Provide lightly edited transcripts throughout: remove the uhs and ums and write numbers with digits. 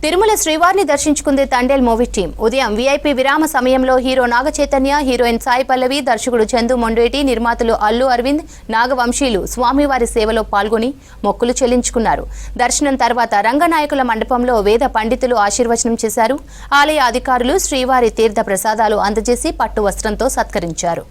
తిరుమల శ్రీవారిని దర్శించుకుంది Thandel movie team. ఉదయం VIP విరామ సమయంలో హీరో నాగ చైతన్య, హీరోయిన్ సాయి పల్లవి, దర్శకుడు చందు మొండేటి, నిర్మాతలు అల్లు అరవింద్, నాగవంశీలు స్వామివారి సేవలో పాల్గొని మొక్కులు చెల్లించుకున్నారు. దర్శనం తర్వాత రంగనాయకుల మండపంలో వేద పండితులు ఆశీర్వచనం చేశారు. ఆలయ అధికారులు శ్రీవారి తీర్థ ప్రసాదాలు అందజేసి పట్టు వస్త్రంతో సత్కరించారు.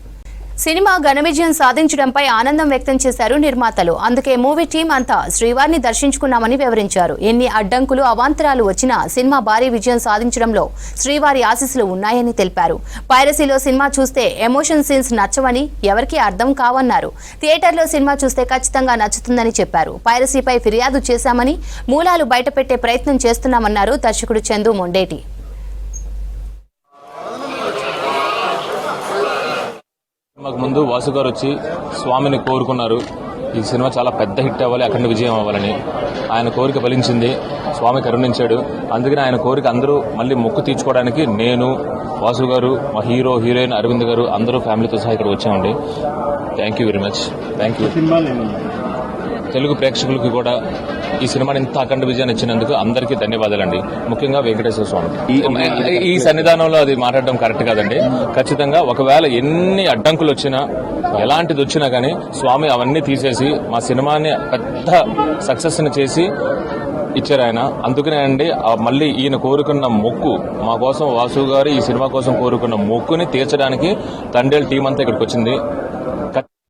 సినిమా ఘన విజయం సాధించడంపై ఆనందం వ్యక్తం చేశారు నిర్మాతలు. అందుకే మూవీ టీం అంతా శ్రీవారిని దర్శించుకున్నామని వివరించారు. ఎన్ని అడ్డంకులు అవాంతరాలు వచ్చినా సినిమా భారీ విజయం సాధించడంలో శ్రీవారి ఆశీస్సులు ఉన్నాయని తెలిపారు. పైరసీలో సినిమా చూస్తే ఎమోషన్ సీన్స్ నచ్చవని, ఎవరికీ అర్థం కావన్నారు. థియేటర్లో సినిమా చూస్తే ఖచ్చితంగా నచ్చుతుందని చెప్పారు. పైరసీపై ఫిర్యాదు చేశామని, మూలాలు బయటపెట్టే ప్రయత్నం చేస్తున్నామన్నారు దర్శకుడు చందు మొండేటి. మాకు ముందు వాసు గారు వచ్చి స్వామిని కోరుకున్నారు. ఈ సినిమా చాలా పెద్ద హిట్ అవ్వాలి, అఖండ విజయం అవ్వాలని. ఆయన కోరిక ఫలించింది, స్వామి కరుణించాడు. అందుకని ఆయన కోరిక అందరూ మళ్ళీ మొక్కు తీర్చుకోవడానికి నేను, వాసు గారు, మా హీరో, హీరోయిన్ అరవింద్ గారు అందరూ ఫ్యామిలీతో సహా ఇక్కడ వచ్చామండి. Thank you very much. Thank you. Telugu ప్రేక్షకులకి కూడా ఈ సినిమాని ఇంత అఖండ విజయాన్ని ఇచ్చినందుకు అందరికీ ధన్యవాదాలండి. ముఖ్యంగా వెంకటేశ్వర స్వామి. ఈ సన్నిధానంలో అది మాట్లాడడం కరెక్ట్ కాదండి. ఖచ్చితంగా ఒకవేళ ఎన్ని అడ్డంకులు వచ్చినా, ఎలాంటిది వచ్చినా కానీ స్వామి అవన్నీ తీసేసి మా సినిమాని పెద్ద సక్సెస్ ని చేసి ఇచ్చారు ఆయన. అందుకనే అండి మళ్ళీ ఈయన కోరుకున్న మొక్కు, మా కోసం వాసు గారు ఈ సినిమా కోసం కోరుకున్న మొక్కుని తీర్చడానికి తండేల్ టీం అంతా ఇక్కడికి వచ్చింది.